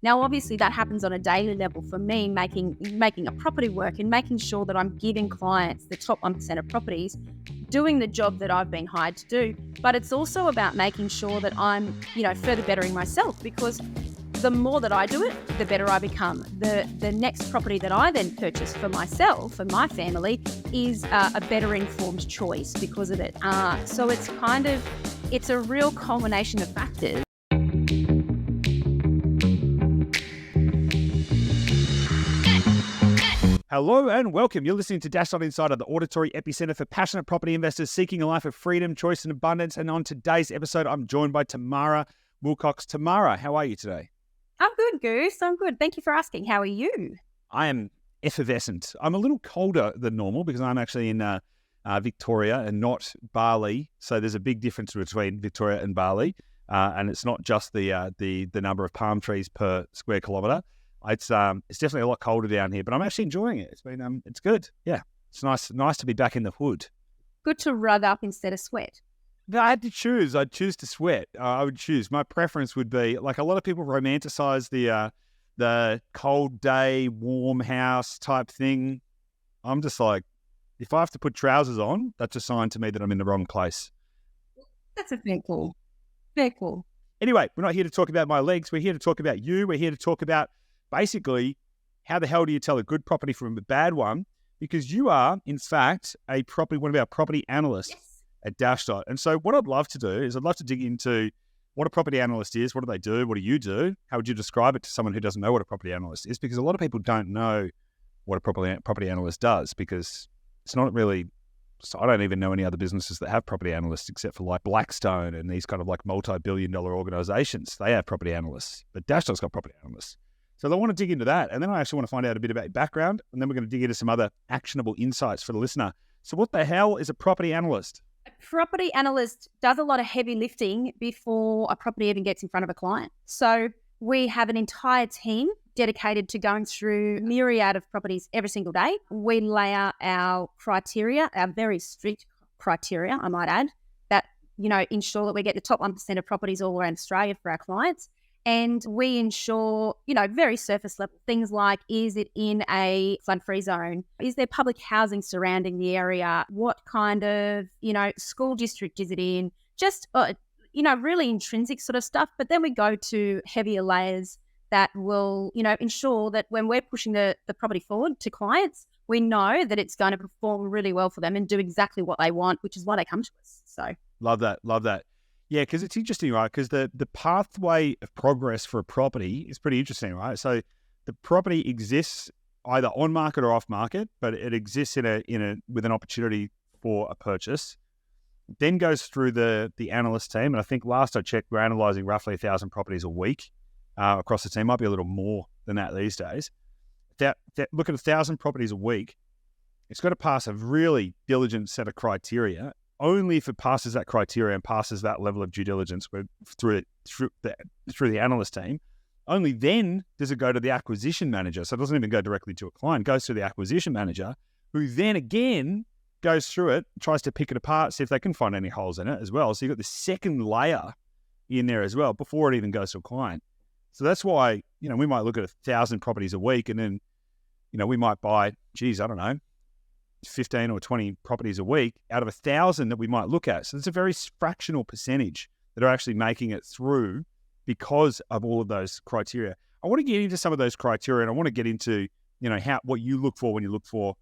Now, obviously, that happens on a daily level for me, making a property work and making sure that I'm giving clients the top 1% of properties, doing the job that I've been hired to do. But it's also about making sure that I'm, further bettering myself, because the more that I do it, the better I become. The next property that I then purchase for myself and my family is a better informed choice because of it. So it's a real culmination of factors. Hello and welcome. You're listening to Dashed Insider, the auditory epicenter for passionate property investors seeking a life of freedom, choice and abundance. And on today's episode, I'm joined by Tamara Wilcox. Tamara, how are you today? I'm good, Goose. I'm good. Thank you for asking. How are you? I am effervescent. I'm a little colder than normal because I'm actually in Victoria and not Bali. So there's a big difference between Victoria and Bali. And it's not just the number of palm trees per square kilometre. It's definitely a lot colder down here, but I'm actually enjoying it. It's good. Yeah, it's nice to be back in the hood. Good to rug up instead of sweat. If I had to choose, I'd choose to sweat. I would choose. My preference would be, like, a lot of people romanticize the cold day, warm house type thing. I'm just like, if I have to put trousers on, that's a sign to me that I'm in the wrong place. That's a fair call. Fair call. Anyway, we're not here to talk about my legs. We're here to talk about you. We're here to talk about basically how the hell do you tell a good property from a bad one? Because you are, in fact, one of our property analysts at Dashed. And so what I'd love to do is I'd love to dig into what a property analyst is. What do they do? What do you do? How would you describe it to someone who doesn't know what a property analyst is? Because a lot of people don't know what a property analyst does, because it's not really. So I don't even know any other businesses that have property analysts except for like Blackstone and these kind of like multi-billion-dollar organizations. They have property analysts, but Dashdot's got property analysts. So I want to dig into that. And then I actually want to find out a bit about your background. And then we're going to dig into some other actionable insights for the listener. So what the hell is a property analyst? A property analyst does a lot of heavy lifting before a property even gets in front of a client. So we have an entire team dedicated to going through a myriad of properties every single day. We lay out our criteria, our very strict criteria, I might add, that, ensure that we get the top 1% of properties all around Australia for our clients. And we ensure, very surface level things like, is it in a flood-free zone? Is there public housing surrounding the area? What kind of, school district is it in? Just, really intrinsic sort of stuff. But then we go to heavier layers that will, ensure that when we're pushing the property forward to clients, we know that it's going to perform really well for them and do exactly what they want, which is why they come to us. So love that. Yeah, because it's interesting, right? Because the pathway of progress for a property is pretty interesting, right? So the property exists either on market or off market, but it exists with an opportunity for a purchase. Then goes through the analyst team, and I think last I checked, we're analysing roughly 1,000 properties a week across the team. Might be a little more than that these days. Look at 1,000 properties a week. It's got to pass a really diligent set of criteria. Only if it passes that criteria and passes that level of due diligence through the analyst team, only then does it go to the acquisition manager. So it doesn't even go directly to a client. It goes to the acquisition manager, who then again goes through it, tries to pick it apart, see if they can find any holes in it as well. So you've got the second layer in there as well before it even goes to a client. So that's why, we might look at 1,000 properties a week, and then, we might buy, I don't know, 15 or 20 properties a week out of 1,000 that we might look at. So it's a very fractional percentage that are actually making it through because of all of those criteria. I want to get into some of those criteria, and I want to get into, what you look for when you look for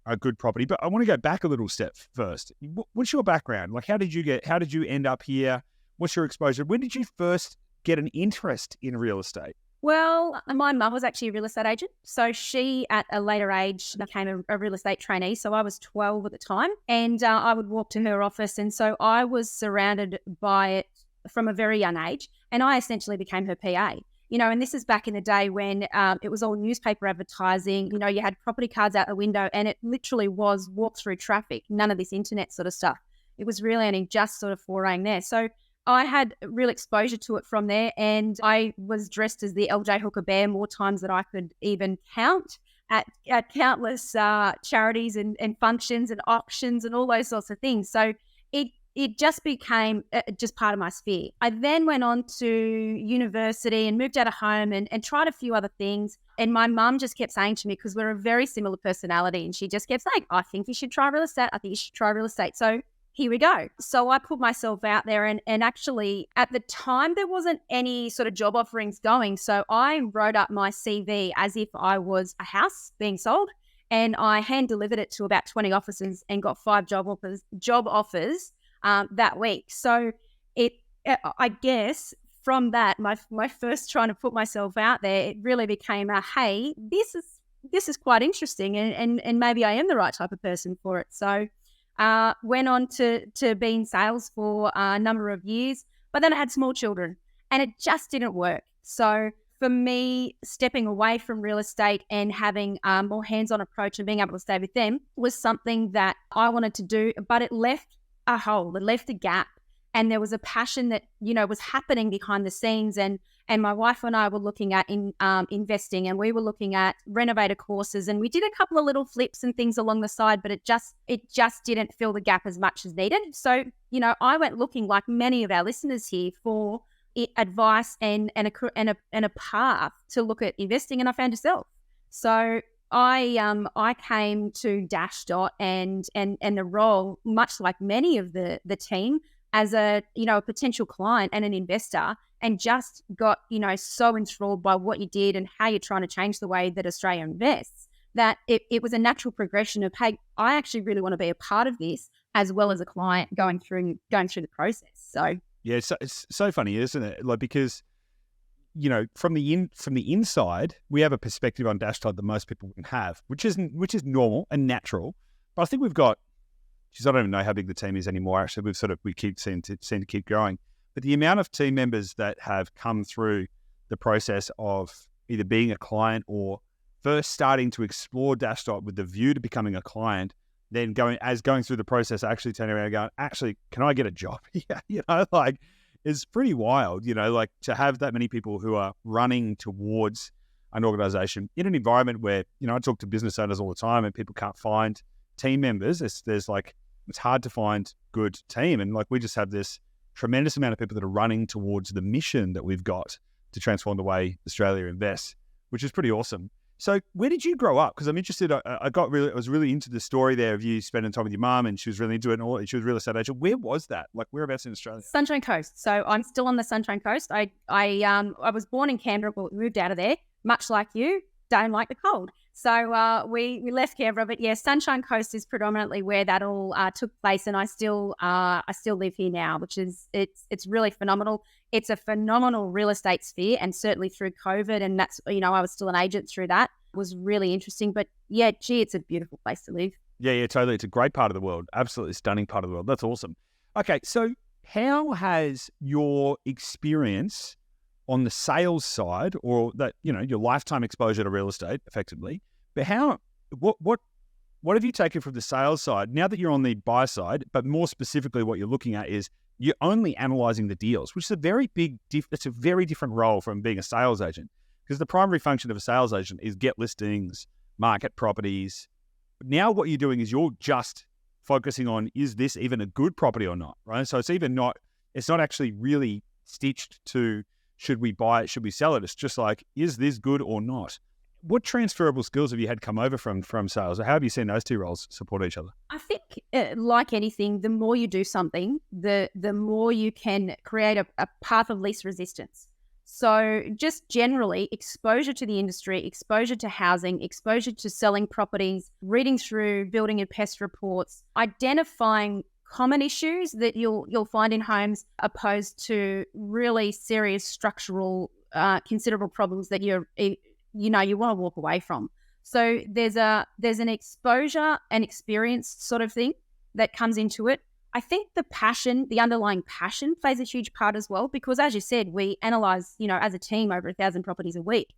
a good property. But I want to go back a little step first. What's your background? Like, how did you end up here? What's your exposure? When did you first get an interest in real estate? Well, my mum was actually a real estate agent. So she, at a later age, became a real estate trainee. So I was 12 at the time, and I would walk to her office. And so I was surrounded by it from a very young age. And I essentially became her PA. And this is back in the day when it was all newspaper advertising. You had property cards out the window, and it literally was walk through traffic, none of this internet sort of stuff. It was really only just sort of foraying there. So I had real exposure to it from there, and I was dressed as the LJ Hooker Bear more times than I could even count at countless charities and functions and auctions and all those sorts of things. So it it just became just part of my sphere. I then went on to university and moved out of home and tried a few other things. And my mum just kept saying to me, because we're a very similar personality, and she just kept saying, I think you should try real estate. I think you should try real estate. So here we go. So I put myself out there, and actually at the time there wasn't any sort of job offerings going. So I wrote up my CV as if I was a house being sold, and I hand delivered it to about 20 offices and got 5 job offers that week. So I guess from that, my first trying to put myself out there, it really became hey, this is quite interesting, and maybe I am the right type of person for it. So went on to be in sales for a number of years, but then I had small children and it just didn't work. So for me, stepping away from real estate and having a more hands-on approach and being able to stay with them was something that I wanted to do, but it left a hole, it left a gap. And there was a passion that, was happening behind the scenes. And my wife and I were looking at investing, and we were looking at renovator courses, and we did a couple of little flips and things along the side, but it just didn't fill the gap as much as needed. So, I went looking, like many of our listeners here, for advice and a path to look at investing, and I found yourself. So I came to Dashdot and the role, much like many of the team, as a potential client and an investor, and just got so enthralled by what you did and how you're trying to change the way that Australia invests, that it was a natural progression of, hey, I actually really want to be a part of this, as well as a client going through the process. So yeah, it's so funny, isn't it? Like, because from the inside, we have a perspective on Dashdot that most people wouldn't have, which is normal and natural. But I think we've got, I don't even know how big the team is anymore. Actually, we keep seem to keep growing. But the amount of team members that have come through the process of either being a client or first starting to explore Dashdot with the view to becoming a client, then going through the process, actually turning around and going, actually, can I get a job here? It's pretty wild, like to have that many people who are running towards an organization in an environment where, I talk to business owners all the time and people can't find team members. It's hard to find good team. And we just have this tremendous amount of people that are running towards the mission that we've got to transform the way Australia invests, which is pretty awesome. So where did you grow up? Because I'm interested. I was really into the story there of you spending time with your mum, and she was really into it, and she was a real estate agent. Where was that? Whereabouts in Australia? Sunshine Coast. So I'm still on the Sunshine Coast. I was born in Canberra, but moved out of there, much like you. Don't like the cold. So we left Canberra, but yeah, Sunshine Coast is predominantly where that all took place, and I still live here now, which is it's really phenomenal. It's a phenomenal real estate sphere, and certainly through COVID, and that's I was still an agent through that. It was really interesting, but yeah, it's a beautiful place to live. Yeah, totally. It's a great part of the world, absolutely stunning part of the world. That's awesome. Okay, so how has your experience on the sales side, or that your lifetime exposure to real estate, effectively, but what have you taken from the sales side now that you're on the buy side? But more specifically, what you're looking at is you're only analyzing the deals, which is a very it's a very different role from being a sales agent, because the primary function of a sales agent is get listings, market properties. Now what you're doing is you're just focusing on, is this even a good property or not, right? So it's not actually really stitched to, should we buy it, should we sell it? It's just like, is this good or not? What transferable skills have you had come over from sales? Or how have you seen those two roles support each other? I think, like anything, the more you do something, the more you can create a path of least resistance. So just generally, exposure to the industry, exposure to housing, exposure to selling properties, reading through building and pest reports, identifying common issues that you'll find in homes, opposed to really serious structural, considerable problems that you want to walk away from. So there's an exposure and experience sort of thing that comes into it. I think the underlying passion plays a huge part as well, because as you said, we analyze, as a team over 1,000 properties a week.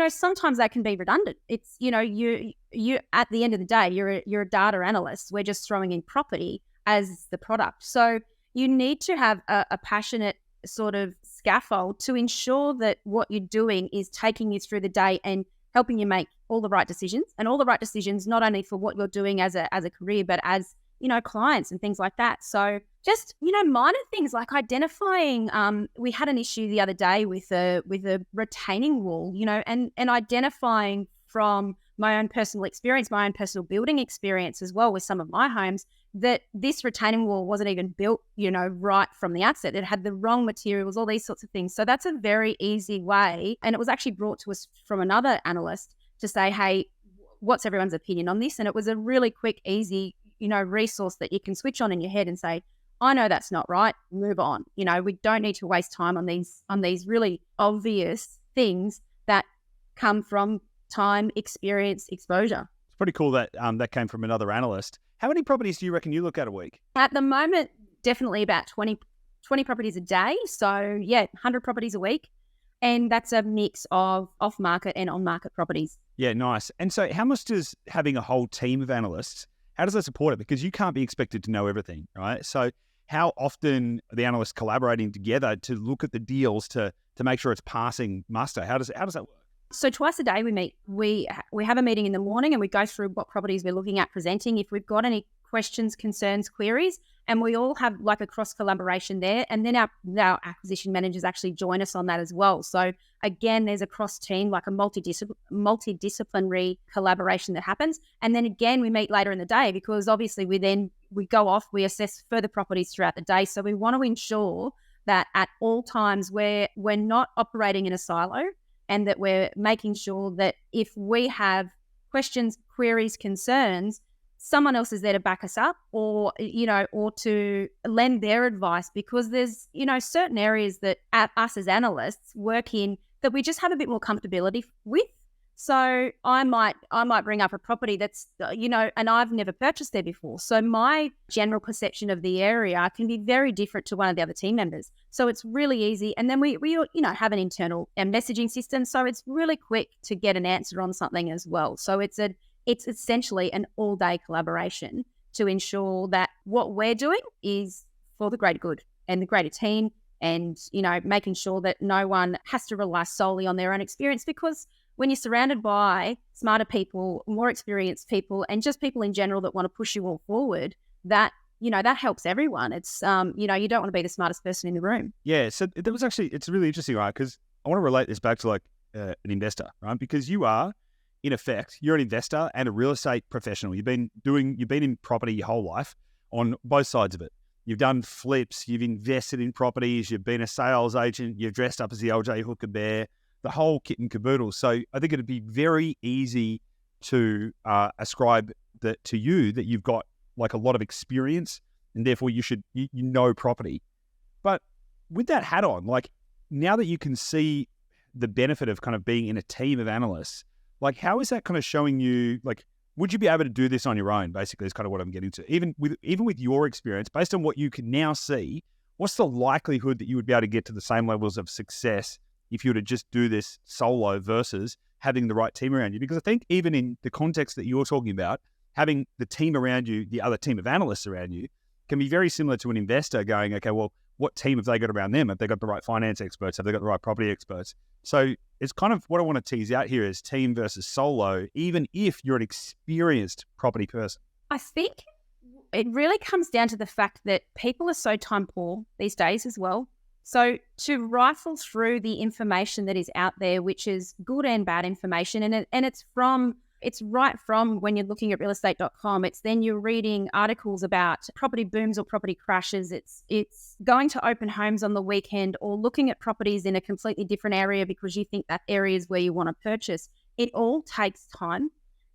Sometimes that can be redundant. It's, you at the end of the day, you're a data analyst. We're just throwing in property as the product. So you need to have a passionate sort of scaffold to ensure that what you're doing is taking you through the day and helping you make all the right decisions, and all the right decisions, not only for what you're doing as a career, but as clients and things like that. So just, minor things like identifying, we had an issue the other day with a retaining wall, and identifying from my own personal experience, my own personal building experience as well with some of my homes, that this retaining wall wasn't even built, right from the outset. It had the wrong materials, all these sorts of things. So that's a very easy way. And it was actually brought to us from another analyst to say, hey, what's everyone's opinion on this? And it was a really quick, easy, resource that you can switch on in your head and say, I know that's not right, move on. We don't need to waste time on these really obvious things that come from time, experience, exposure. It's pretty cool that that came from another analyst. How many properties do you reckon you look at a week? At the moment, definitely about 20 properties a day. So 100 properties a week. And that's a mix of off-market and on-market properties. Yeah, nice. And so how much does having a whole team of analysts, how does that support it? Because you can't be expected to know everything, right? So how often are the analysts collaborating together to look at the deals to make sure it's passing muster? How does that work? So twice a day we meet. We have a meeting in the morning and we go through what properties we're looking at presenting. If we've got any questions, concerns, queries, and we all have like a cross collaboration there. And then our acquisition managers actually join us on that as well. So again, there's a cross team, like a multidisciplinary collaboration that happens. And then again, we meet later in the day because obviously we go off, we assess further properties throughout the day. So we want to ensure that at all times we're not operating in a silo, and that we're making sure that if we have questions, queries, concerns, someone else is there to back us up or to lend their advice, because there's, certain areas that us as analysts work in that we just have a bit more comfortability with. So I might bring up a property that's, and I've never purchased there before. So my general perception of the area can be very different to one of the other team members. So it's really easy. And then we have an internal messaging system. So it's really quick to get an answer on something as well. So it's essentially an all-day collaboration to ensure that what we're doing is for the greater good and the greater team, and, making sure that no one has to rely solely on their own experience, because when you're surrounded by smarter people, more experienced people, and just people in general that want to push you all forward, that helps everyone. It's, you don't want to be the smartest person in the room. Yeah. So that was actually, it's really interesting, right? Because I want to relate this back to like an investor, right? Because you are, in effect, you're an investor and a real estate professional. You've been in property your whole life on both sides of it. You've done flips, you've invested in properties, you've been a sales agent, you've dressed up as the LJ Hooker Bear, the whole kit and caboodle. So I think it'd be very easy to ascribe that to you, that you've got like a lot of experience and therefore you know property. But with that hat on, like now that you can see the benefit of kind of being in a team of analysts, like how is that kind of showing you, like, would you be able to do this on your own, basically, is kind of what I'm getting to. Even with your experience, based on what you can now see, what's the likelihood that you would be able to get to the same levels of success if you were to just do this solo versus having the right team around you? Because I think even in the context that you're talking about, having the team around you, the other team of analysts around you, can be very similar to an investor going, okay, well, what team have they got around them? Have they got the right finance experts? Have they got the right property experts? So it's kind of what I want to tease out here is team versus solo, even if you're an experienced property person. I think it really comes down to the fact that people are so time poor these days as well. So to rifle through the information that is out there, which is good and bad information, and it's right from when you're looking at realestate.com, it's then you're reading articles about property booms or property crashes. It's going to open homes on the weekend or looking at properties in a completely different area because you think that area is where you want to purchase. It all takes time,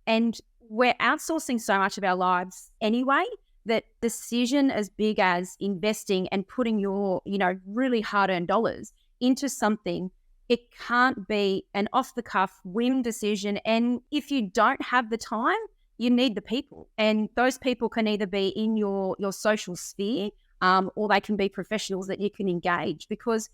and we're outsourcing so much of our lives anyway that decision as big as investing and putting your, really hard-earned dollars into something, it can't be an off-the-cuff whim decision. And if you don't have the time, you need the people. And those people can either be in your social sphere or they can be professionals that you can engage. Because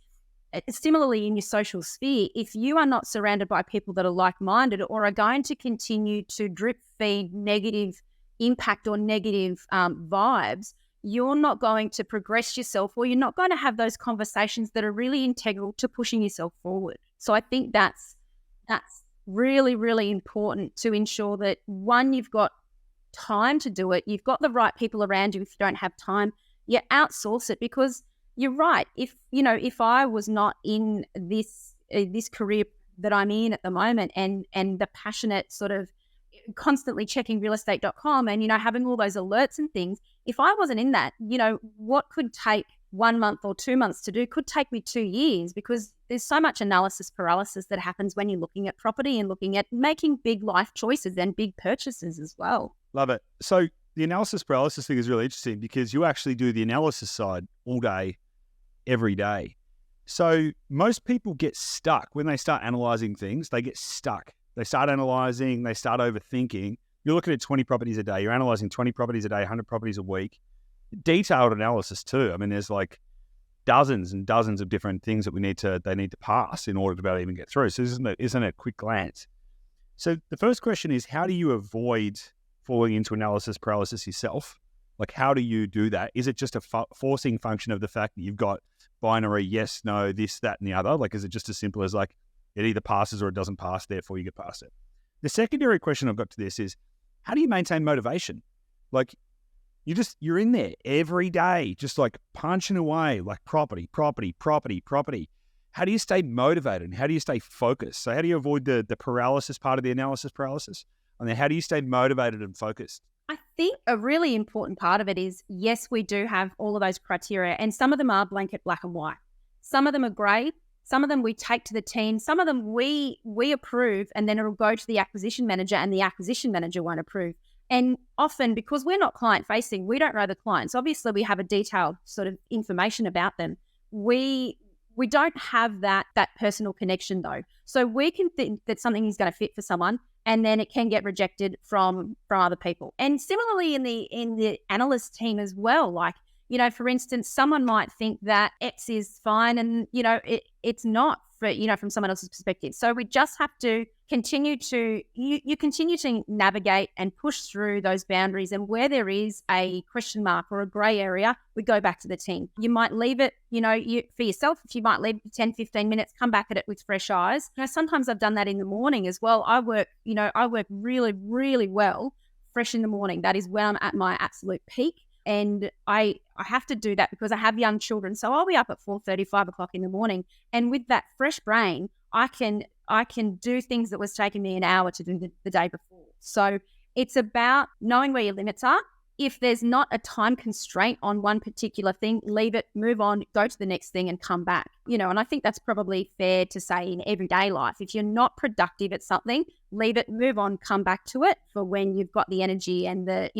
similarly in your social sphere, if you are not surrounded by people that are like-minded or are going to continue to drip feed negative impact or negative vibes, you're not going to progress yourself, or you're not going to have those conversations that are really integral to pushing yourself forward. So I think that's really, really important to ensure that, one, you've got time to do it, you've got the right people around you. If you don't have time, you outsource it, because you're right. If I was not in this career that I'm in at the moment, and the passionate sort of constantly checking realestate.com and, having all those alerts and things, if I wasn't in that, what could take 1 month or 2 months to do could take me 2 years, because there's so much analysis paralysis that happens when you're looking at property and looking at making big life choices and big purchases as well. Love it. So the analysis paralysis thing is really interesting, because you actually do the analysis side all day, every day. So most people get stuck when they start analysing things. They get stuck. They start analysing, they start overthinking. You're looking at 20 properties a day. You're analysing 20 properties a day, 100 properties a week. Detailed analysis too. I mean, there's like dozens and dozens of different things that they need to pass in order to be able to even get through. So isn't it a quick glance? So the first question is, how do you avoid falling into analysis paralysis yourself? Like, how do you do that? Is it just a forcing function of the fact that you've got binary yes, no, this, that, and the other? Like, is it just as simple as like it either passes or it doesn't pass, therefore you get past it? The secondary question I've got to this is, how do you maintain motivation? Like, you're in there every day, just like punching away, like property. How do you stay motivated? How do you stay focused? So how do you avoid the paralysis part of the analysis paralysis? And then how do you stay motivated and focused? I think a really important part of it is, yes, we do have all of those criteria, and some of them are blanket black and white. Some of them are grey. Some of them we take to the team. Some of them we approve, and then it'll go to the acquisition manager, and the acquisition manager won't approve. And often, because we're not client-facing, we don't know the clients. Obviously, we have a detailed sort of information about them. We don't have that personal connection, though. So we can think that something is going to fit for someone, and then it can get rejected from other people. And similarly in the analyst team as well, like, for instance, someone might think that X is fine, and, it's not from someone else's perspective. So we just have to continue to navigate and push through those boundaries. And where there is a question mark or a grey area, we go back to the team. You might leave it, for yourself. If you might leave it for 10, 15 minutes, come back at it with fresh eyes. Sometimes I've done that in the morning as well. I work really, really well fresh in the morning. That is when I'm at my absolute peak. And I have to do that because I have young children. So I'll be up at 4:30, 5 o'clock in the morning. And with that fresh brain, I can do things that was taking me an hour to do the day before. So it's about knowing where your limits are. If there's not a time constraint on one particular thing, leave it, move on, go to the next thing and come back. And I think that's probably fair to say in everyday life. If you're not productive at something, leave it, move on, come back to it for when you've got the energy and the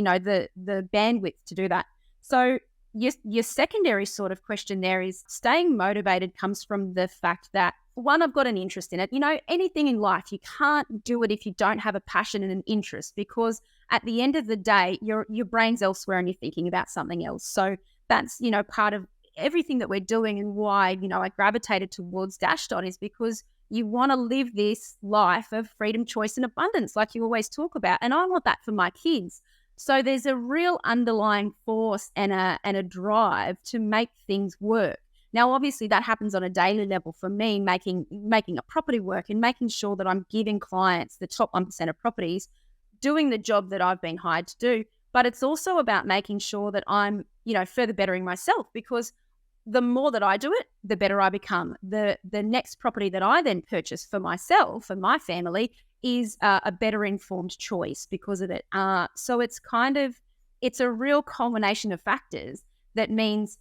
bandwidth to do that. So your secondary sort of question there is, staying motivated comes from the fact that, one, I've got an interest in it. Anything in life, you can't do it if you don't have a passion and an interest, because at the end of the day, your brain's elsewhere and you're thinking about something else. So that's, part of everything that we're doing, and why, I gravitated towards Dashdot is because you want to live this life of freedom, choice, and abundance, like you always talk about. And I want that for my kids. So there's a real underlying force and a drive to make things work. Now, obviously, that happens on a daily level for me, making a property work and making sure that I'm giving clients the top 1% of properties, doing the job that I've been hired to do. But it's also about making sure that I'm, further bettering myself, because the more that I do it, the better I become. The next property that I then purchase for myself and my family is a better informed choice because of it. So it's a real culmination of factors that means,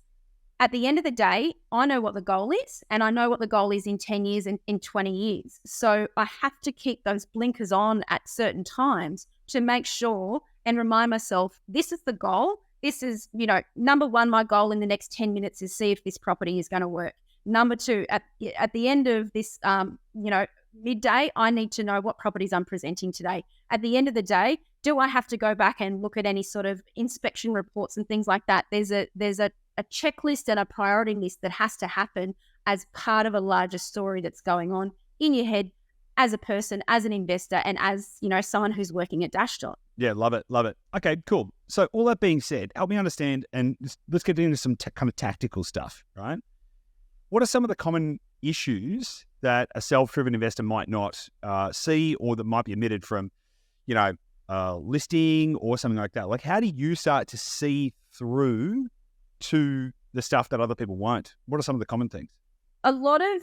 at the end of the day, I know what the goal is, and I know what the goal is in 10 years and in 20 years. So I have to keep those blinkers on at certain times to make sure and remind myself, this is the goal. This is, number one, my goal in the next 10 minutes is see if this property is going to work. Number two, at the end of this, midday, I need to know what properties I'm presenting today. At the end of the day, do I have to go back and look at any sort of inspection reports and things like that? There's a checklist and a priority list that has to happen as part of a larger story that's going on in your head as a person, as an investor, and as, someone who's working at Dashdot. Yeah, love it. Okay, cool. So all that being said, help me understand, and let's get into some kind of tactical stuff, right? What are some of the common issues that a self-driven investor might not see, or that might be omitted from, listing or something like that? Like, how do you start to see through to the stuff that other people won't? What are some of the common things? A lot of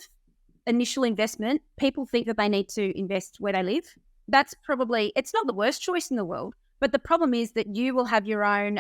initial investment, people think that they need to invest where they live. That's probably, it's not the worst choice in the world, but the problem is that you will have your own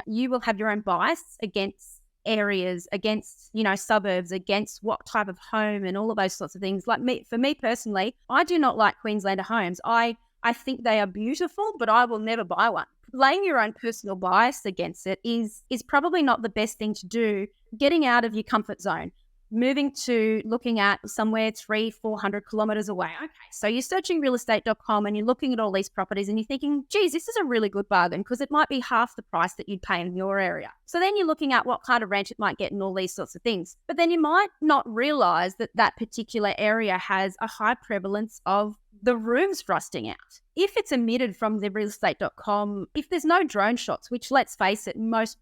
bias against areas, against, suburbs, against what type of home and all of those sorts of things. Like for me personally, I do not like Queenslander homes. I think they are beautiful, but I will never buy one. Laying your own personal bias against it is probably not the best thing to do. Getting out of your comfort zone, moving to looking at somewhere 300-400 kilometers away. Okay, so you're searching realestate.com and you're looking at all these properties and you're thinking, geez, this is a really good bargain because it might be half the price that you'd pay in your area. So then you're looking at what kind of rent it might get and all these sorts of things. But then you might not realize that that particular area has a high prevalence of the rooms rusting out. If it's emitted from the realestate.com, if there's no drone shots, which let's face it, most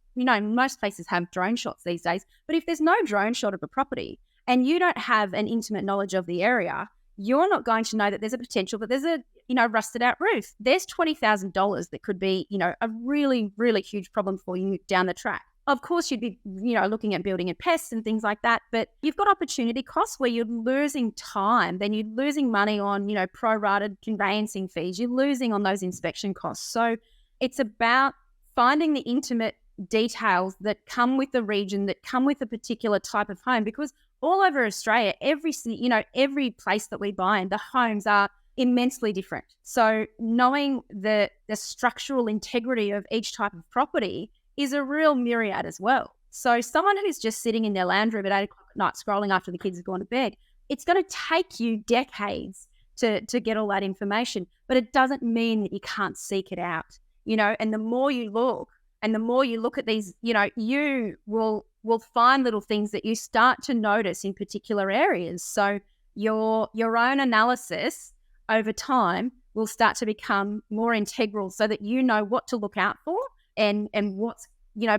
places have drone shots these days, but if there's no drone shot of a property and you don't have an intimate knowledge of the area, you're not going to know that there's a potential that there's a, rusted out roof. There's $20,000 that could be, a really, really huge problem for you down the track. Of course, you'd be, looking at building and pests and things like that, but you've got opportunity costs where you're losing time, then you're losing money on, prorated conveyancing fees, you're losing on those inspection costs. So it's about finding the intimate details that come with the region, that come with a particular type of home, because all over Australia, every place that we buy in, the homes are immensely different. So knowing the structural integrity of each type of property is a real myriad as well. So someone who's just sitting in their lounge room at 8 o'clock at night scrolling after the kids have gone to bed, it's going to take you decades to get all that information, but it doesn't mean that you can't seek it out, and the more you look and the more you look at these, you will find little things that you start to notice in particular areas. So your own analysis over time will start to become more integral so that you know what to look out for and what's,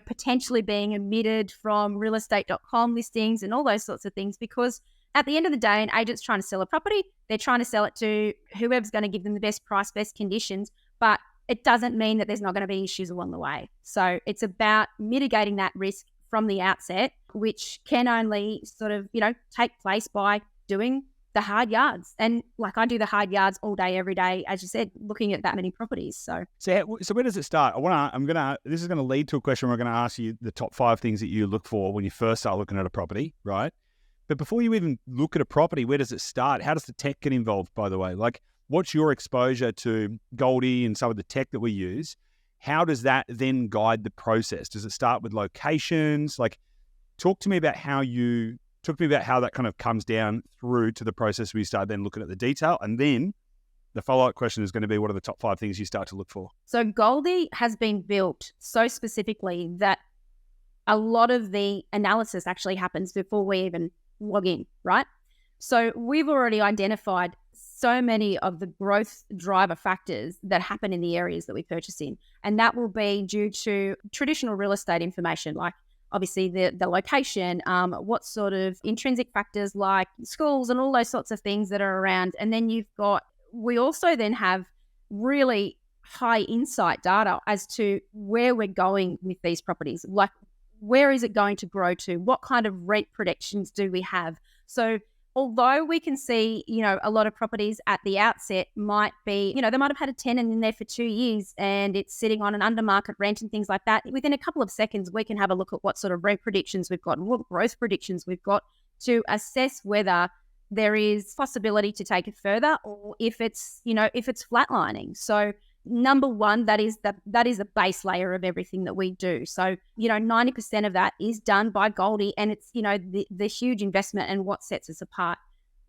potentially being emitted from realestate.com listings and all those sorts of things. Because at the end of the day, an agent's trying to sell a property, they're trying to sell it to whoever's going to give them the best price, best conditions, but it doesn't mean that there's not going to be issues along the way. So it's about mitigating that risk from the outset, which can only sort of, take place by doing the hard yards. And like I do the hard yards all day, every day, as you said, looking at that many properties. So where does it start? This is going to lead to a question where I'm going to ask you the top 5 things that you look for when you first start looking at a property, right? But before you even look at a property, where does it start? How does the tech get involved, by the way? Like, what's your exposure to Goldie and some of the tech that we use? How does that then guide the process? Does it start with locations? Like, talk to me about how that kind of comes down through to the process where you start then looking at the detail. And then the follow-up question is going to be, what are the top 5 things you start to look for? So Goldie has been built so specifically that a lot of the analysis actually happens before we even log in, right? So we've already identified so many of the growth driver factors that happen in the areas that we purchase in. And that will be due to traditional real estate information, like obviously the location, what sort of intrinsic factors like schools and all those sorts of things that are around. And then we also then have really high insight data as to where we're going with these properties. Like, where is it going to grow to? What kind of rent predictions do we have? So although we can see, a lot of properties at the outset might be, they might have had a tenant in there for 2 years and it's sitting on an under market rent and things like that. Within a couple of seconds, we can have a look at what sort of rent predictions we've got and what growth predictions we've got to assess whether there is possibility to take it further or if it's flatlining. So number one, that is the base layer of everything that we do. So, 90% of that is done by Goldie, and it's, the huge investment and what sets us apart.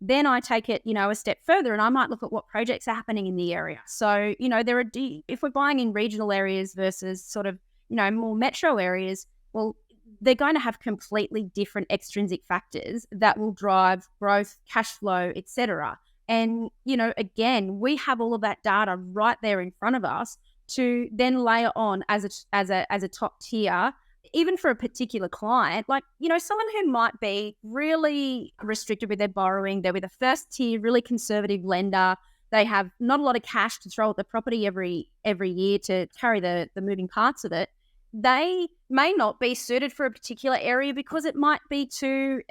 Then I take it, a step further and I might look at what projects are happening in the area. So, if we're buying in regional areas versus sort of, more metro areas, well, they're going to have completely different extrinsic factors that will drive growth, cash flow, etc. And, again, we have all of that data right there in front of us to then layer on as a top tier, even for a particular client, like, someone who might be really restricted with their borrowing, they're with a first tier, really conservative lender, they have not a lot of cash to throw at the property every year to carry the moving parts of it, they may not be suited for a particular area because it might be too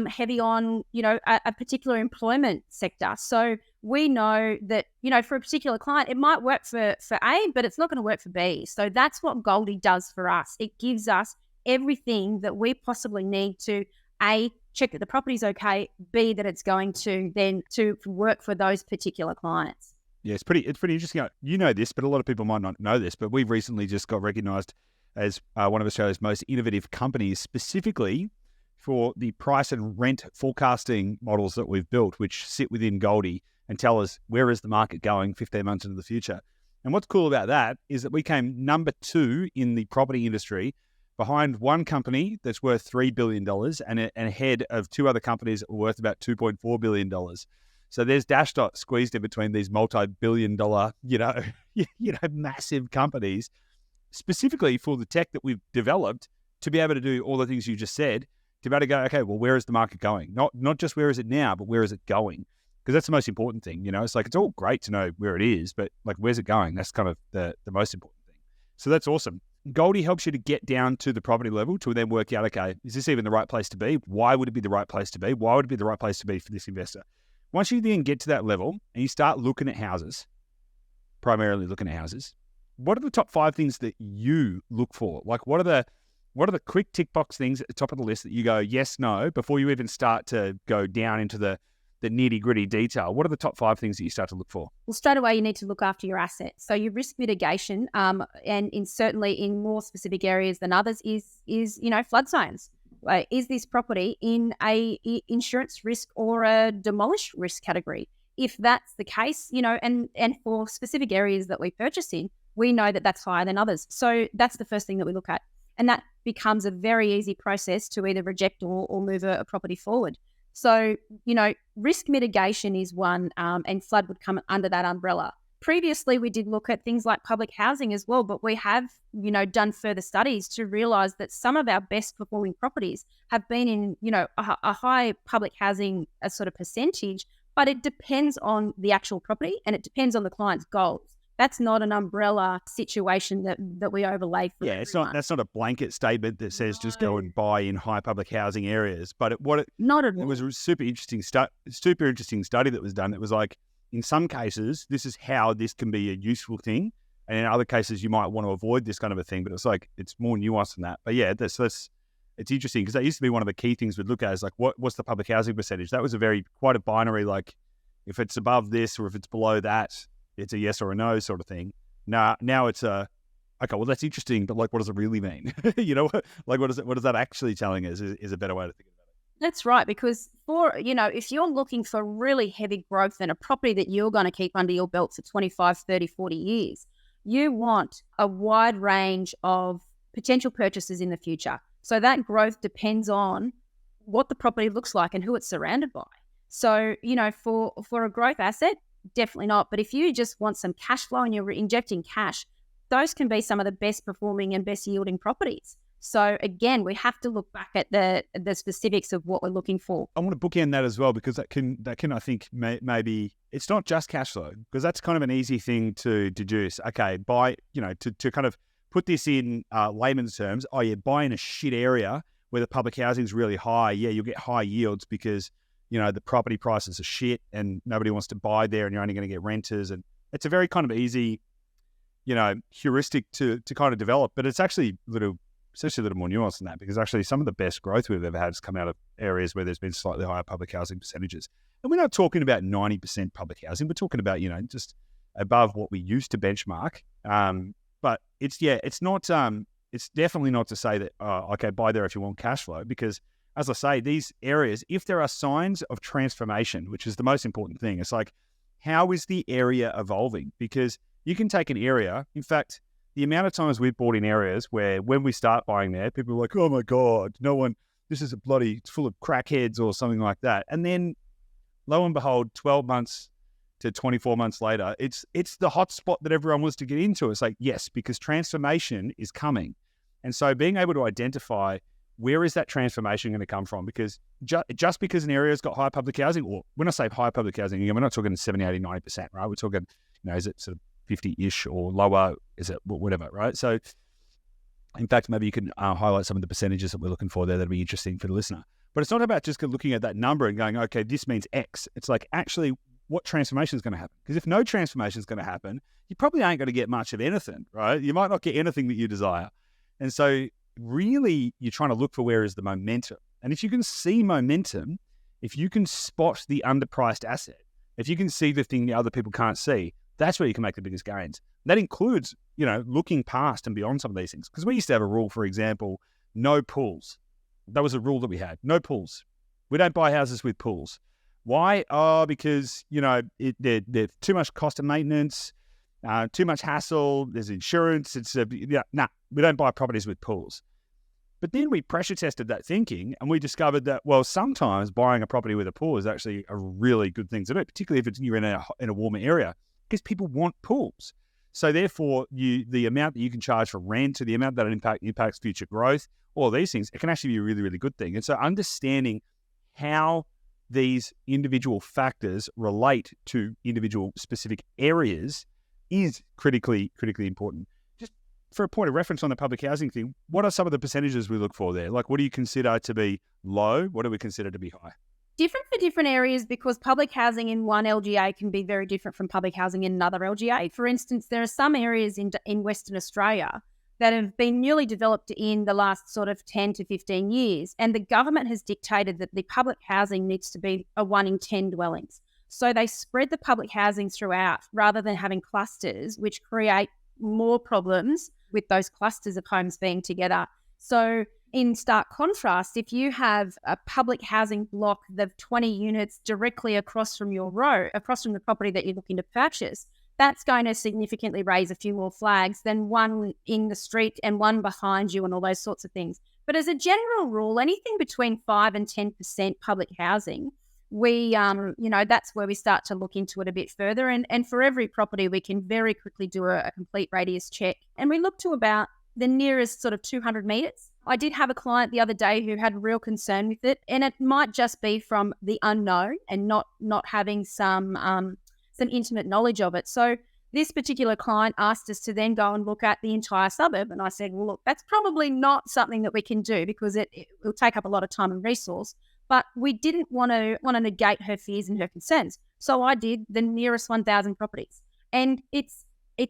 heavy on, a particular employment sector. So we know that, for a particular client, it might work for A, but it's not going to work for B. So that's what Goldie does for us. It gives us everything that we possibly need to, A, check that the property's okay, B, that it's going to then to work for those particular clients. Yeah, it's pretty interesting. You know this, but a lot of people might not know this, but we've recently just got recognised as one of Australia's most innovative companies, specifically for the price and rent forecasting models that we've built, which sit within Goldie and tell us where is the market going 15 months into the future. And what's cool about that is that we came number 2 in the property industry, behind one company that's worth $3 billion and ahead of 2 other companies that were worth about $2.4 billion. So there's dash dot squeezed in between these multi-billion dollar, massive companies, specifically for the tech that we've developed to be able to do all the things you just said, to be able to go, okay, well, where is the market going? Not just where is it now, but where is it going? Because that's the most important thing. It's like, it's all great to know where it is, but like, where's it going? That's kind of the most important thing. So that's awesome. Goldie helps you to get down to the property level to then work out, okay, is this even the right place to be? Why would it be the right place to be? Why would it be the right place to be for this investor? Once you then get to that level and you start looking at houses, primarily looking at houses, what are the top 5 things that you look for? Like, what are the quick tick box things at the top of the list that you go, yes, no, before you even start to go down into the nitty gritty detail? What are the top 5 things that you start to look for? Well, straight away, you need to look after your assets. So your risk mitigation, and certainly in more specific areas than others, is flood zones. Is this property in a insurance risk or a demolish risk category? If that's the case, and for specific areas that we purchase in, we know that that's higher than others. So that's the first thing that we look at. And that becomes a very easy process to either reject or move a property forward. So, risk mitigation is one, and flood would come under that umbrella. Previously, we did look at things like public housing as well, but we have, done further studies to realise that some of our best performing properties have been in, a high public housing sort of percentage, but it depends on the actual property and it depends on the client's goals. That's not an umbrella situation that we overlay for everyone. That's not a blanket statement that says just go and buy in high public housing areas. But it was a super interesting study that was done. It was like, in some cases, this is how this can be a useful thing, and in other cases, you might want to avoid this kind of a thing. But it's like, it's more nuanced than that. But yeah, it's interesting because that used to be one of the key things we'd look at is like, what's the public housing percentage? That was quite a binary, like if it's above this or if it's below that, it's a yes or a no sort of thing. Now it's okay, well, that's interesting, but like, what does it really mean? Like, what is that actually telling us is a better way to think about it. That's right, because if you're looking for really heavy growth in a property that you're going to keep under your belt for 25, 30, 40 years, you want a wide range of potential purchases in the future. So that growth depends on what the property looks like and who it's surrounded by. So, for a growth asset, definitely not. But if you just want some cash flow and you're injecting cash, those can be some of the best performing and best yielding properties. So again, we have to look back at the specifics of what we're looking for. I want to bookend that as well, because that can I think maybe it's not just cash flow, because that's kind of an easy thing to deduce. Okay, to kind of put this in layman's terms, buy in a shit area where the public housing is really high. Yeah, you'll get high yields because the property prices are shit and nobody wants to buy there, and you're only going to get renters. And it's a very kind of easy, heuristic to kind of develop, but it's actually a little more nuanced than that, because actually some of the best growth we've ever had has come out of areas where there's been slightly higher public housing percentages. And we're not talking about 90% public housing. We're talking about, just above what we used to benchmark. But it's definitely not to say that, okay, buy there if you want cash flow, because as I say, these areas, if there are signs of transformation, which is the most important thing, it's like, how is the area evolving? Because you can take an area, in fact, the amount of times we've bought in areas where when we start buying there, people are like, oh my God, this is it's full of crackheads or something like that. And then lo and behold, 12 months to 24 months later, it's the hot spot that everyone wants to get into. It's like, yes, because transformation is coming. And so being able to identify where is that transformation going to come from? Because just because an area's got high public housing, or when I say high public housing, we're not talking 70, 80, 90%, right? We're talking, is it sort of 50-ish or lower? Is it whatever, right? So in fact, maybe you can highlight some of the percentages that we're looking for there that'll be interesting for the listener. But it's not about just looking at that number and going, okay, this means X. It's like, actually, what transformation is going to happen? Because if no transformation is going to happen, you probably ain't going to get much of anything, right? You might not get anything that you desire. And so really, you're trying to look for where is the momentum. And if you can see momentum, if you can spot the underpriced asset, if you can see the thing that other people can't see, that's where you can make the biggest gains. And that includes, looking past and beyond some of these things. Because we used to have a rule, for example, no pools. That was a rule that we had. No pools. We don't buy houses with pools. Why? Oh, because, there's too much cost of maintenance, too much hassle, there's insurance. We don't buy properties with pools. But then we pressure tested that thinking and we discovered that, well, sometimes buying a property with a pool is actually a really good thing to do, particularly if you're in a warmer area, because people want pools. So therefore, the amount that you can charge for rent, or the amount that it impacts future growth, all these things, it can actually be a really, really good thing. And so understanding how these individual factors relate to individual specific areas is critically important. Just for a point of reference on the public housing thing, what are some of the percentages we look for there? Like, what do you consider to be low? What do we consider to be high? Different for different areas, because public housing in one LGA can be very different from public housing in another LGA. For instance, there are some areas in Western Australia that have been newly developed in the last sort of 10 to 15 years. And the government has dictated that the public housing needs to be a 1 in 10 dwellings. So they spread the public housing throughout rather than having clusters, which create more problems with those clusters of homes being together. So in stark contrast, if you have a public housing block of 20 units directly across from the property that you're looking to purchase, that's going to significantly raise a few more flags than one in the street and one behind you and all those sorts of things. But as a general rule, anything between 5 and 10% public housing, we, that's where we start to look into it a bit further. And for every property, we can very quickly do a complete radius check. And we look to about the nearest sort of 200 metres. I did have a client the other day who had real concern with it, and it might just be from the unknown and not having some intimate knowledge of it. So this particular client asked us to then go and look at the entire suburb. And I said, well, look, that's probably not something that we can do because it will take up a lot of time and resource. But we didn't want to negate her fears and her concerns. So I did the nearest 1,000 properties. And it's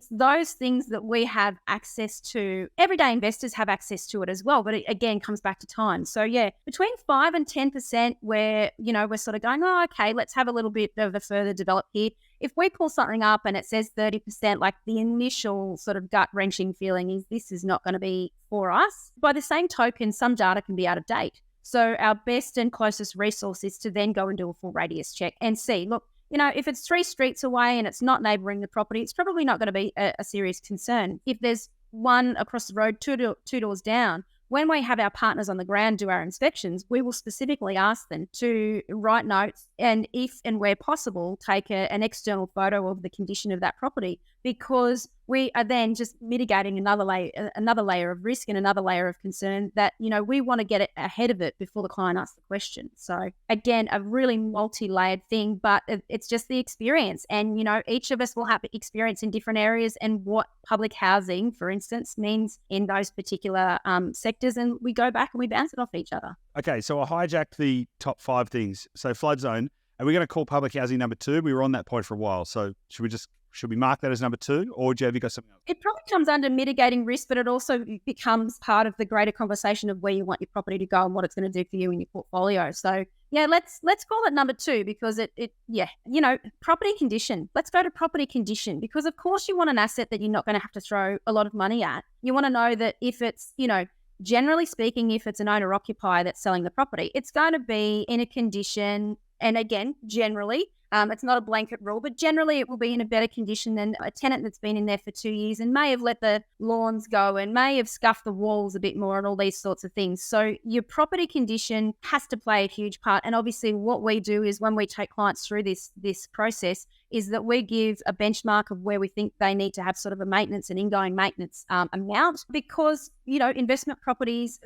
those things that we have access to. Everyday investors have access to it as well, but it again comes back to time. So yeah, between 5 and 10% where, we're sort of going, oh, okay, let's have a little bit of a further develop here. If we pull something up and it says 30%, like the initial sort of gut-wrenching feeling is this is not going to be for us. By the same token, some data can be out of date. So our best and closest resource is to then go and do a full radius check and see, look, if it's 3 streets away and it's not neighbouring the property, it's probably not going to be a serious concern. If there's one across the road, two doors down, when we have our partners on the ground do our inspections, we will specifically ask them to write notes and, if and where possible, take an external photo of the condition of that property, because we are then just mitigating another layer of risk and another layer of concern that, we want to get it ahead of it before the client asks the question. So again, a really multi-layered thing, but it's just the experience. And, each of us will have experience in different areas and what public housing, for instance, means in those particular sectors. And we go back and we bounce it off each other. Okay, so I hijacked the top 5 things. So flood zone, are we going to call public housing number 2? We were on that point for a while. So should we mark that as number 2, or have you got something else? It probably comes under mitigating risk, but it also becomes part of the greater conversation of where you want your property to go and what it's going to do for you in your portfolio. So yeah, let's call it number 2 because property condition. Let's go to property condition, because of course you want an asset that you're not going to have to throw a lot of money at. You want to know that if it's, generally speaking, if it's an owner occupier that's selling the property, it's going to be in a condition. And again, generally, it's not a blanket rule, but generally it will be in a better condition than a tenant that's been in there for 2 years and may have let the lawns go and may have scuffed the walls a bit more and all these sorts of things. So your property condition has to play a huge part. And obviously what we do is when we take clients through this process is that we give a benchmark of where we think they need to have sort of a maintenance and ingoing maintenance amount, because, investment properties,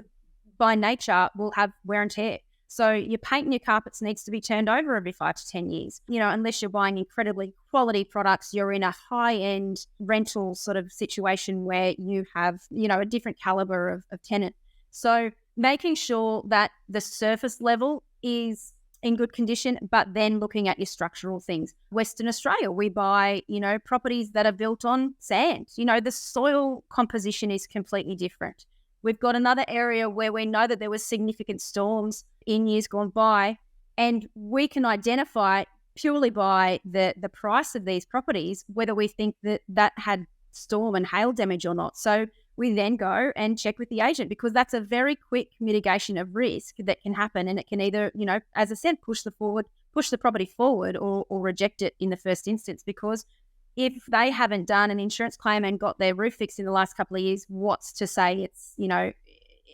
by nature will have wear and tear. So your paint and your carpets needs to be turned over every 5 to 10 years. Unless you're buying incredibly quality products, you're in a high-end rental sort of situation where you have, a different caliber of tenant. So making sure that the surface level is in good condition, but then looking at your structural things. Western Australia, we buy, properties that are built on sand. The soil composition is completely different. We've got another area where we know that there was significant storms in years gone by, and we can identify purely by the price of these properties whether we think that had storm and hail damage or not. So we then go and check with the agent, because that's a very quick mitigation of risk that can happen, and it can either, as I said, push the property forward or reject it in the first instance, because if they haven't done an insurance claim and got their roof fixed in the last couple of years, what's to say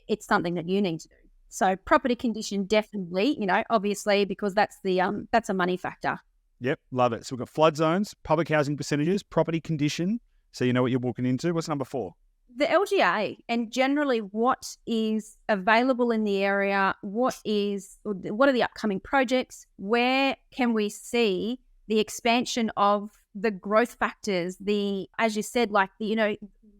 it's something that you need to do? So property condition, definitely, obviously, because that's a money factor. Yep, love it. So we've got flood zones, public housing percentages, property condition, so you know what you're walking into. What's number 4? The LGA, and generally what is available in the area, what are the upcoming projects, where can we see the expansion of the growth factors, as you said, like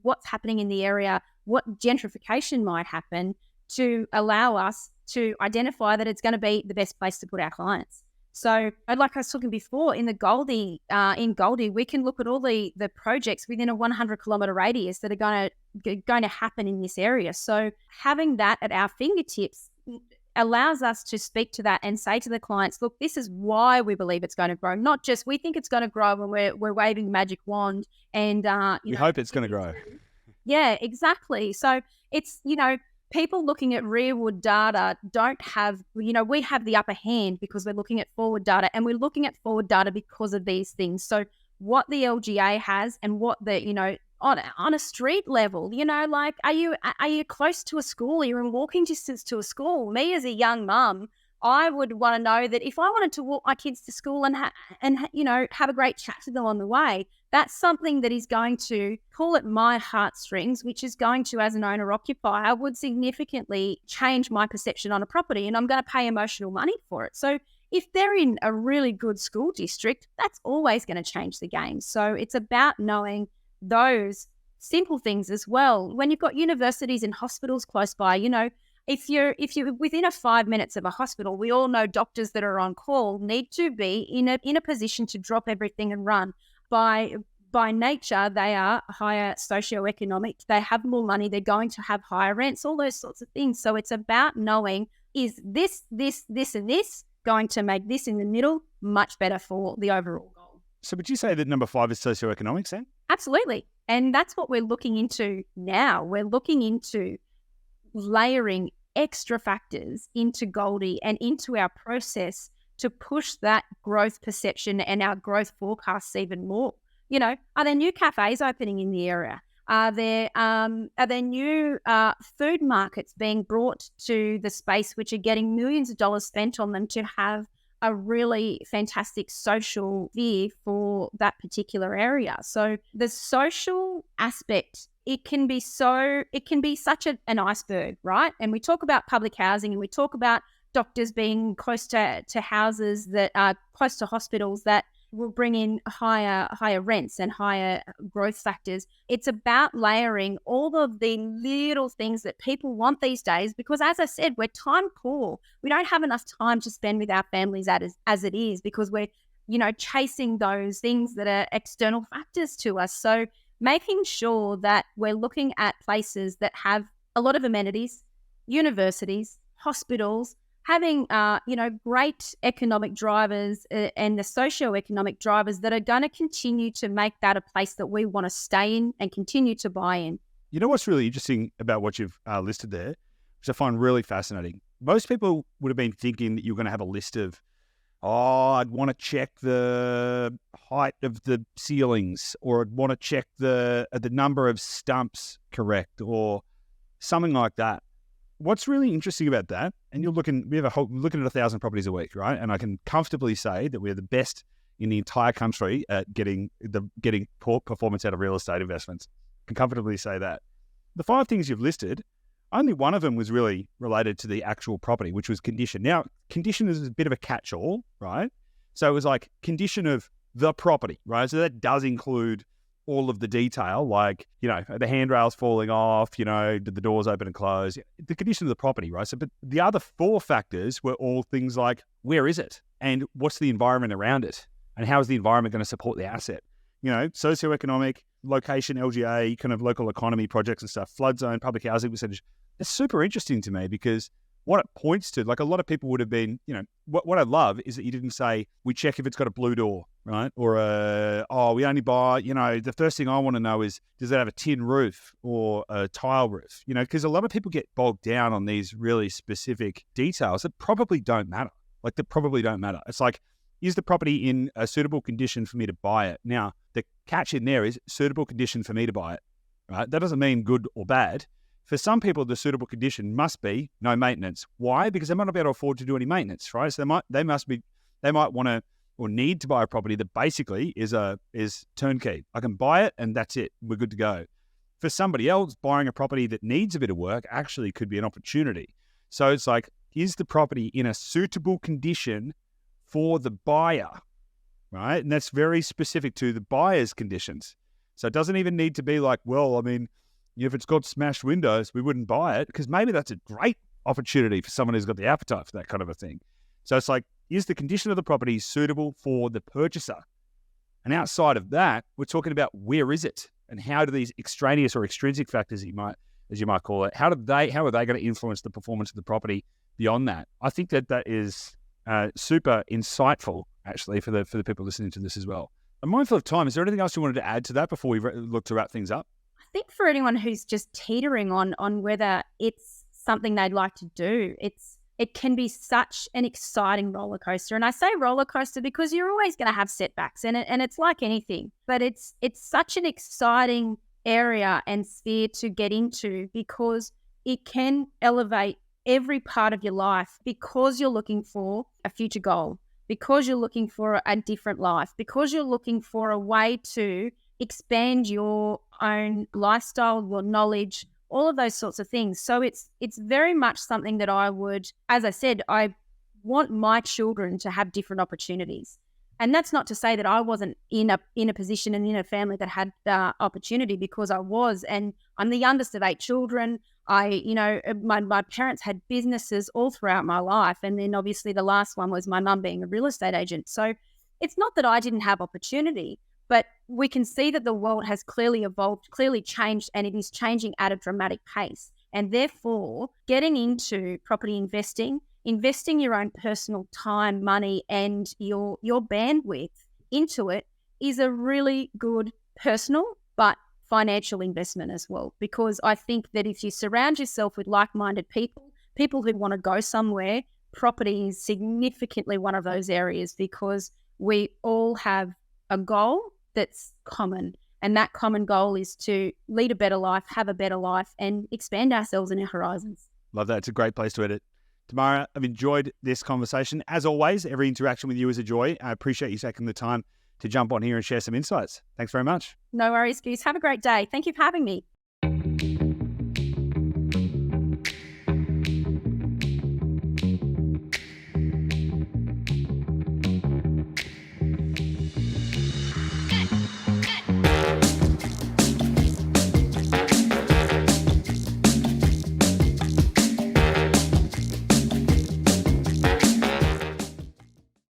what's happening in the area, what gentrification might happen, to allow us to identify that it's going to be the best place to put our clients. So, like I was talking before, in Goldie, we can look at all the projects within a 100-kilometre radius that are going to happen in this area. So having that at our fingertips allows us to speak to that and say to the clients, look, this is why we believe it's going to grow. Not just we think it's going to grow when we're waving the magic wand and we hope it's going to grow. Yeah, exactly. So it's, people looking at rearward data don't have, we have the upper hand because we're looking at forward data, and we're looking at forward data because of these things. So what the LGA has and what the, on a street level, like, are you close to a school? Are you in walking distance to a school? Me as a young mum, I would want to know that if I wanted to walk my kids to school and have a great chat to them on the way, that's something that is going to pull at my heartstrings, which is going to, as an owner-occupier, would significantly change my perception on a property, and I'm going to pay emotional money for it. So if they're in a really good school district, that's always going to change the game. So it's about knowing those simple things as well. When you've got universities and hospitals close by, if you're within a 5 minutes of a hospital, we all know doctors that are on call need to be in a position to drop everything and run. By nature, they are higher socioeconomic. They have more money. They're going to have higher rents, all those sorts of things. So it's about knowing, is this, and this going to make this in the middle much better for the overall goal? So would you say that number 5 is socioeconomics then? Absolutely. And that's what we're looking into now. We're looking into layering extra factors into Goldie and into our process to push that growth perception and our growth forecasts even more. Are there new cafes opening in the area? Are there new food markets being brought to the space, which are getting millions of dollars spent on them to have a really fantastic social view for that particular area? So the social aspect, it can be such an iceberg, right? And we talk about public housing, and we talk about doctors being close to houses that are close to hospitals that will bring in higher rents and higher growth factors. It's about layering all of the little things that people want these days, because, as I said, we're time poor. We don't have enough time to spend with our families as it is, because we're, chasing those things that are external factors to us. So making sure that we're looking at places that have a lot of amenities, universities, hospitals, having, great economic drivers and the socio-economic drivers that are going to continue to make that a place that we want to stay in and continue to buy in. You know what's really interesting about what you've listed there, which I find really fascinating? Most people would have been thinking that you're going to have a list of, I'd want to check the height of the ceilings, or I'd want to check the number of stumps correct, or something like that. What's really interesting about that, and we're looking at 1,000 properties a week, right? And I can comfortably say that we're the best in the entire country at getting poor performance out of real estate investments. I can comfortably say that. The 5 things you've listed, Only one of them was really related to the actual property, which was condition. Now, condition is a bit of a catch-all, right? So it was like condition of the property, right? So that does include all of the detail, like, the handrails falling off, did the doors open and close, the condition of the property, right? So, but the other 4 factors were all things like, where is it? And what's the environment around it? And how is the environment going to support the asset? Socioeconomic, location, LGA, kind of local economy projects and stuff, flood zone, public housing percentage. It's super interesting to me because what it points to, like a lot of people would have been, what I love is that you didn't say, we check if it's got a blue door, right? Or, we only buy, the first thing I want to know is, does it have a tin roof or a tile roof? Because a lot of people get bogged down on these really specific details that probably don't matter. It's like, is the property in a suitable condition for me to buy it? Now, the catch in there is suitable condition for me to buy it, right? That doesn't mean good or bad. For some people, the suitable condition must be no maintenance. Why? Because they might not be able to afford to do any maintenance, right? So they might want to or need to buy a property that basically is turnkey. I can buy it and that's it. We're good to go. For somebody else, buying a property that needs a bit of work actually could be an opportunity. So it's like, is the property in a suitable condition for the buyer, right? And that's very specific to the buyer's conditions. So it doesn't even need to be like, well, I mean, if it's got smashed windows, we wouldn't buy it, because maybe that's a great opportunity for someone who's got the appetite for that kind of a thing. So it's like, is the condition of the property suitable for the purchaser? And outside of that, we're talking about where is it, and how do these extraneous or extrinsic factors, as you might call it, how are they going to influence the performance of the property beyond that? I think that is super insightful, actually, for the people listening to this as well. I'm mindful of time. Is there anything else you wanted to add to that before we look to wrap things up? I think for anyone who's just teetering on whether it's something they'd like to do, it can be such an exciting roller coaster. And I say roller coaster because you're always going to have setbacks in it, and it's like anything. But it's such an exciting area and sphere to get into, because it can elevate every part of your life, because you're looking for a future goal, because you're looking for a different life, because you're looking for a way to expand your own lifestyle, your knowledge, all of those sorts of things. So it's very much something that I would, as I said, I want my children to have different opportunities. And that's not to say that I wasn't in a position and in a family that had the opportunity, because I was, and I'm the youngest of 8 children. My parents had businesses all throughout my life. And then obviously the last one was my mum being a real estate agent. So it's not that I didn't have opportunity, but we can see that the world has clearly evolved, clearly changed, and it is changing at a dramatic pace. And therefore, getting into property investing your own personal time, money, and your bandwidth into it is a really good personal but financial investment as well. Because I think that if you surround yourself with like-minded people who want to go somewhere, property is significantly one of those areas, because we all have a goal that's common. And that common goal is to lead a better life, have a better life, and expand ourselves and our horizons. Love that. It's a great place to edit. Tamara, I've enjoyed this conversation. As always, every interaction with you is a joy. I appreciate you taking the time to jump on here and share some insights. Thanks very much. No worries, Goose. Have a great day. Thank you for having me.